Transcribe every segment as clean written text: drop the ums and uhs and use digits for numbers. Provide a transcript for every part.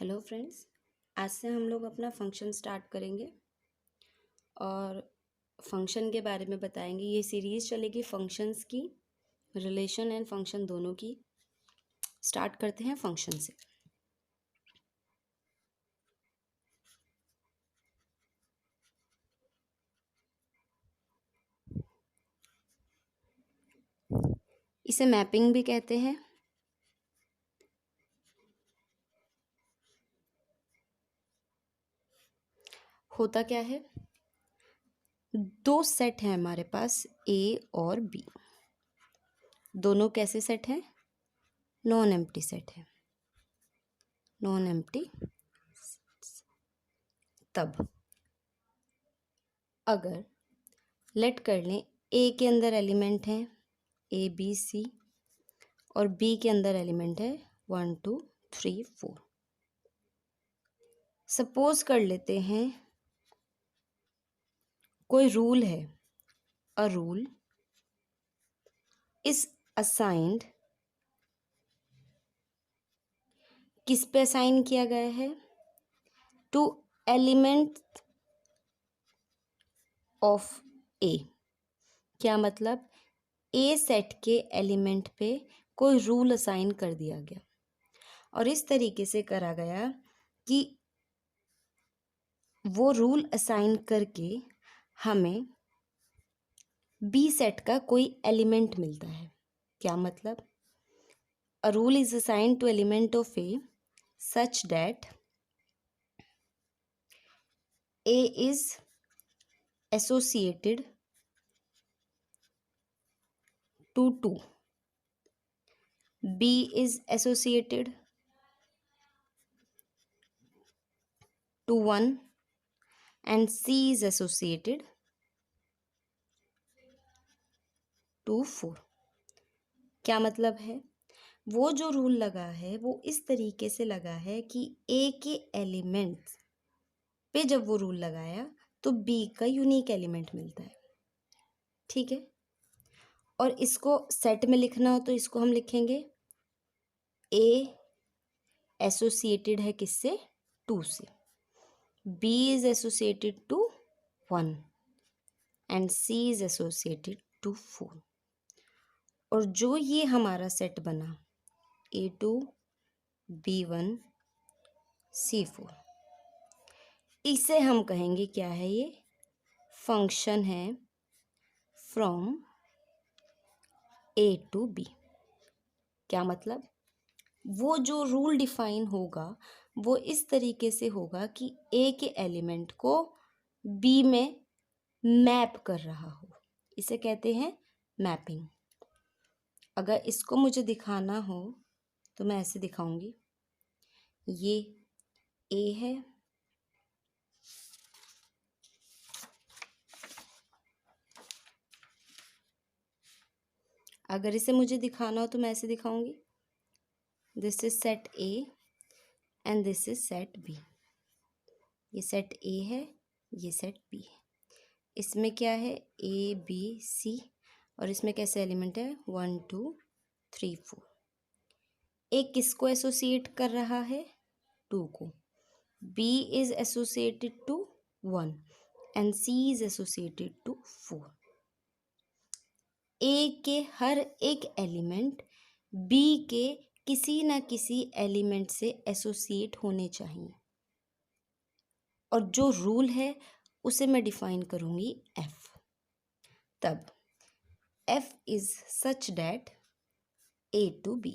Hello friends, आज से हम लोग अपना फंक्शन स्टार्ट करेंगे और फंक्शन के बारे में बताएंगे। ये सीरीज़ चलेगी फंक्शंस की, रिलेशन एंड फंक्शन दोनों की। स्टार्ट करते हैं फंक्शन से। इसे मैपिंग भी कहते हैं। होता क्या है, दो सेट हैं हमारे पास, ए और बी। दोनों कैसे सेट हैं? नॉन एम्प्टी सेट है। नॉन एम्प्टी तब अगर लेट कर लें ए के अंदर एलिमेंट हैं ए बी सी और बी के अंदर एलिमेंट है 1 2 3 4। सपोज कर लेते हैं कोई रूल है, अ रूल इज असाइंड। किस पे असाइन किया गया है? टू एलिमेंट ऑफ ए। क्या मतलब? ए सेट के एलिमेंट पे कोई रूल असाइन कर दिया गया और इस तरीके से करा गया कि वो रूल असाइन करके हमें बी सेट का कोई एलिमेंट मिलता है। क्या मतलब? A rule is assigned to element of A such that A is associated to 2, B is associated to 1 and C is associated to 4। क्या मतलब है? वो जो रूल लगा है वो इस तरीके से लगा है कि A के एलिमेंट्स पे जब वो रूल लगाया तो B का यूनिक एलिमेंट मिलता है। ठीक है, और इसको सेट में लिखना हो तो इसको हम लिखेंगे A एसोसिएटेड है किससे? 2 से। B is associated to 1 and C is associated to 4। और जो ये हमारा सेट बना A2 B1 C4, इसे हम कहेंगे क्या है? ये फंक्शन है फ्रॉम A to B। क्या मतलब? वो जो रूल डिफाइन होगा वो इस तरीके से होगा कि A के एलिमेंट को B में मैप कर रहा हो। इसे कहते हैं मैपिंग। अगर इसको मुझे दिखाना हो तो मैं ऐसे दिखाऊंगी। ये A है, अगर इसे मुझे दिखाना हो तो मैं ऐसे दिखाऊंगी। This is set A and this is set B। ये सेट A है, ये सेट B है। इसमें क्या है? A B C और इसमें कैसे एलिमेंट है? 1 2 3 4। एक किसको एसोसिएट कर रहा है? 2 को। B is associated to 1 and C is associated to 4। A के हर एक एलिमेंट B के किसी ना किसी एलिमेंट से एसोसिएट होने चाहिए और जो रूल है उसे मैं डिफाइन करूँगी F। तब F is such that A to B,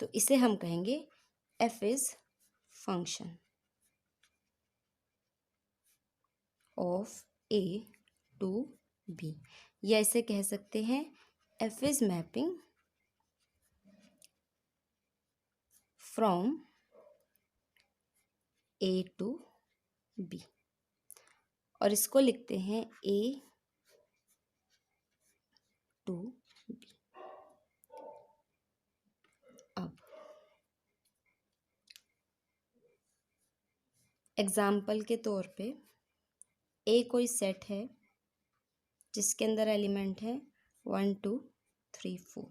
तो इसे हम कहेंगे F is function of A to B, या इसे कह सकते हैं F is mapping from A to B। और इसको लिखते हैं A to B। अब एग्जाम्पल के तौर पे A कोई सेट है जिसके अंदर एलिमेंट है 1 2 3 4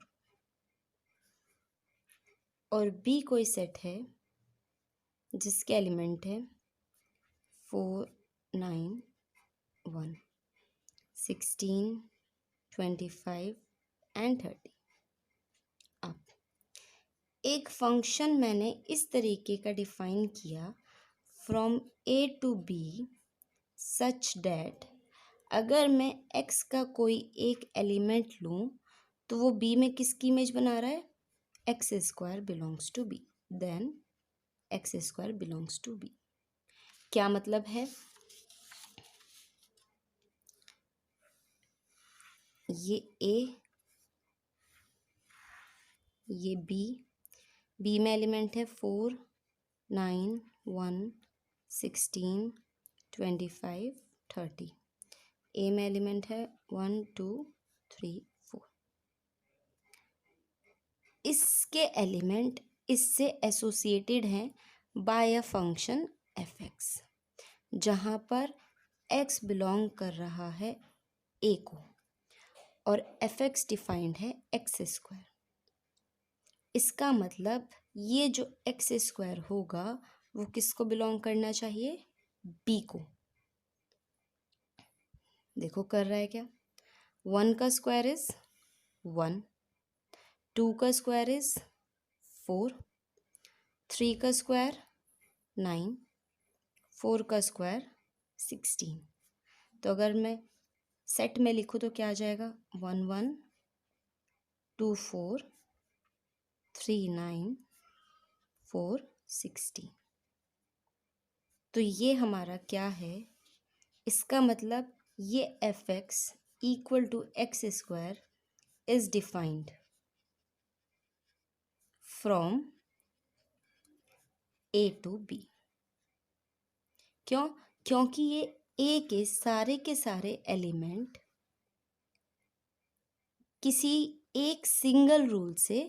और B कोई सेट है जिसके एलिमेंट है 4, 9, 1, 16, 25 एंड 30। अब एक फंक्शन मैंने इस तरीके का डिफाइन किया from A to B such that अगर मैं x का कोई एक एलिमेंट लूँ तो वो b में किसकी इमेज बना रहा है, x square belongs to B, then x square belongs to B. क्या मतलब है, ये a, ये b में एलिमेंट है 4, 9, 1, 16, 25, 30। ए में एलिमेंट है 1, 2, 3, 4। इसके एलिमेंट इससे एसोसिएटेड हैं by a function f x, जहाँ पर x बिलोंग कर रहा है a को और एफ एक्स डिफाइंड है एक्स स्क्वायर। इसका मतलब ये जो एक्स स्क्वायर होगा वो किसको बिलोंग करना चाहिए, b को। देखो कर रहा है क्या, 1 का स्क्वायर इज 1, 2 का स्क्वायर इज 4, 3 का स्क्वायर 9, 4 का स्क्वायर 16। तो अगर मैं सेट में लिखूँ तो क्या आ जाएगा, 1, 1, 2, 4, 3, 9, 4, 16। तो ये हमारा क्या है, इसका मतलब ये f x equal to x square is defined from A to B. क्यों, क्योंकि ये ए के सारे एलिमेंट किसी एक सिंगल रूल से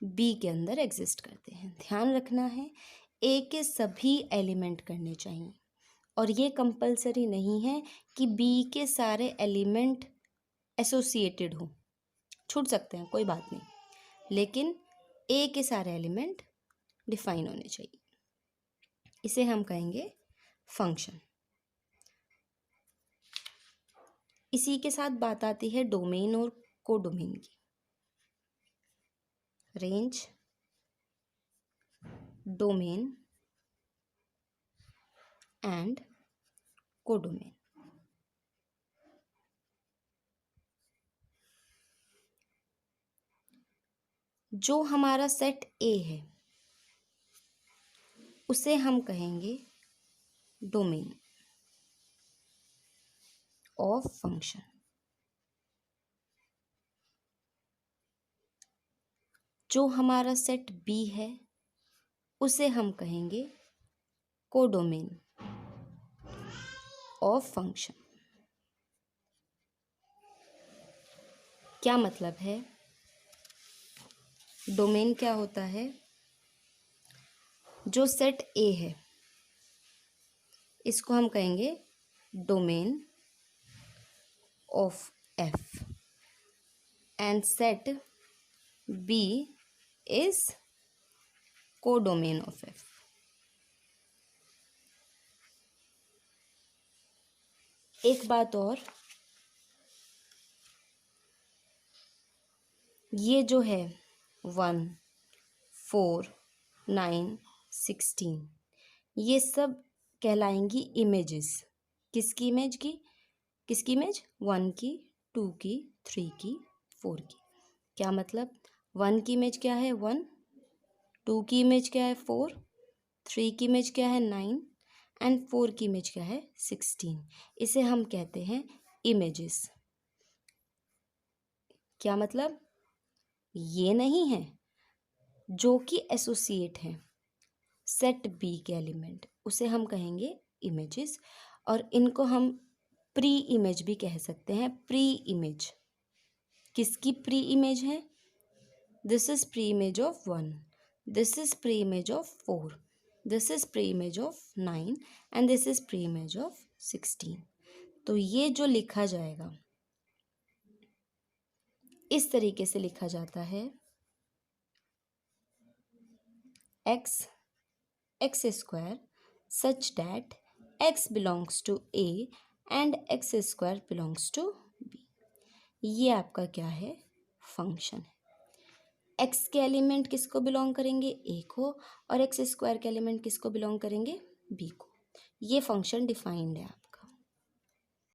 बी के अंदर एग्जिस्ट करते हैं। ध्यान रखना है, ए के सभी एलिमेंट करने चाहिए और ये कंपलसरी नहीं है कि बी के सारे एलिमेंट एसोसिएटेड हो, छूट सकते हैं कोई बात नहीं, लेकिन ए के सारे एलिमेंट डिफाइन होने चाहिए। इसे हम कहेंगे फंक्शन। इसी के साथ बात आती है डोमेन और कोडोमेन की। Range, domain and codomain. जो हमारा सेट ए है उसे हम कहेंगे डोमेन ऑफ फंक्शन। जो हमारा सेट बी है उसे हम कहेंगे कोडोमेन ऑफ फंक्शन। क्या मतलब है, डोमेन क्या होता है, जो सेट ए है इसको हम कहेंगे domain of f and set B is codomain of f. एक बात और, ये जो है 1, 4, 9, 16 ये सब कहलाएंगी इमेजेस। किसकी इमेज की, किसकी इमेज, 1 की, 2 की, 3 की, 4 की। क्या मतलब, 1 की इमेज क्या है 1, 2 की इमेज क्या है 4, 3 की इमेज क्या है 9 एंड 4 की इमेज क्या है 16। इसे हम कहते हैं इमेजेस। क्या मतलब, ये नहीं है जो कि एसोसिएट है सेट बी के एलिमेंट, उसे हम कहेंगे इमेजेस। और इनको हम प्री इमेज भी कह सकते हैं। प्री इमेज, किसकी प्री इमेज है, this is pre image of 1, this is pre image of 4, this is pre image of 9 and this is pre image of 16। तो ये जो लिखा जाएगा इस तरीके से लिखा जाता है, x x square such that x belongs to A and x square belongs to B. ये आपका क्या है, फंक्शन है। एक्स के एलिमेंट किसको बिलोंग करेंगे, ए को, और एक्स स्क्वायर के एलिमेंट किसको बिलोंग करेंगे, बी को। ये फंक्शन डिफाइंड है आपका।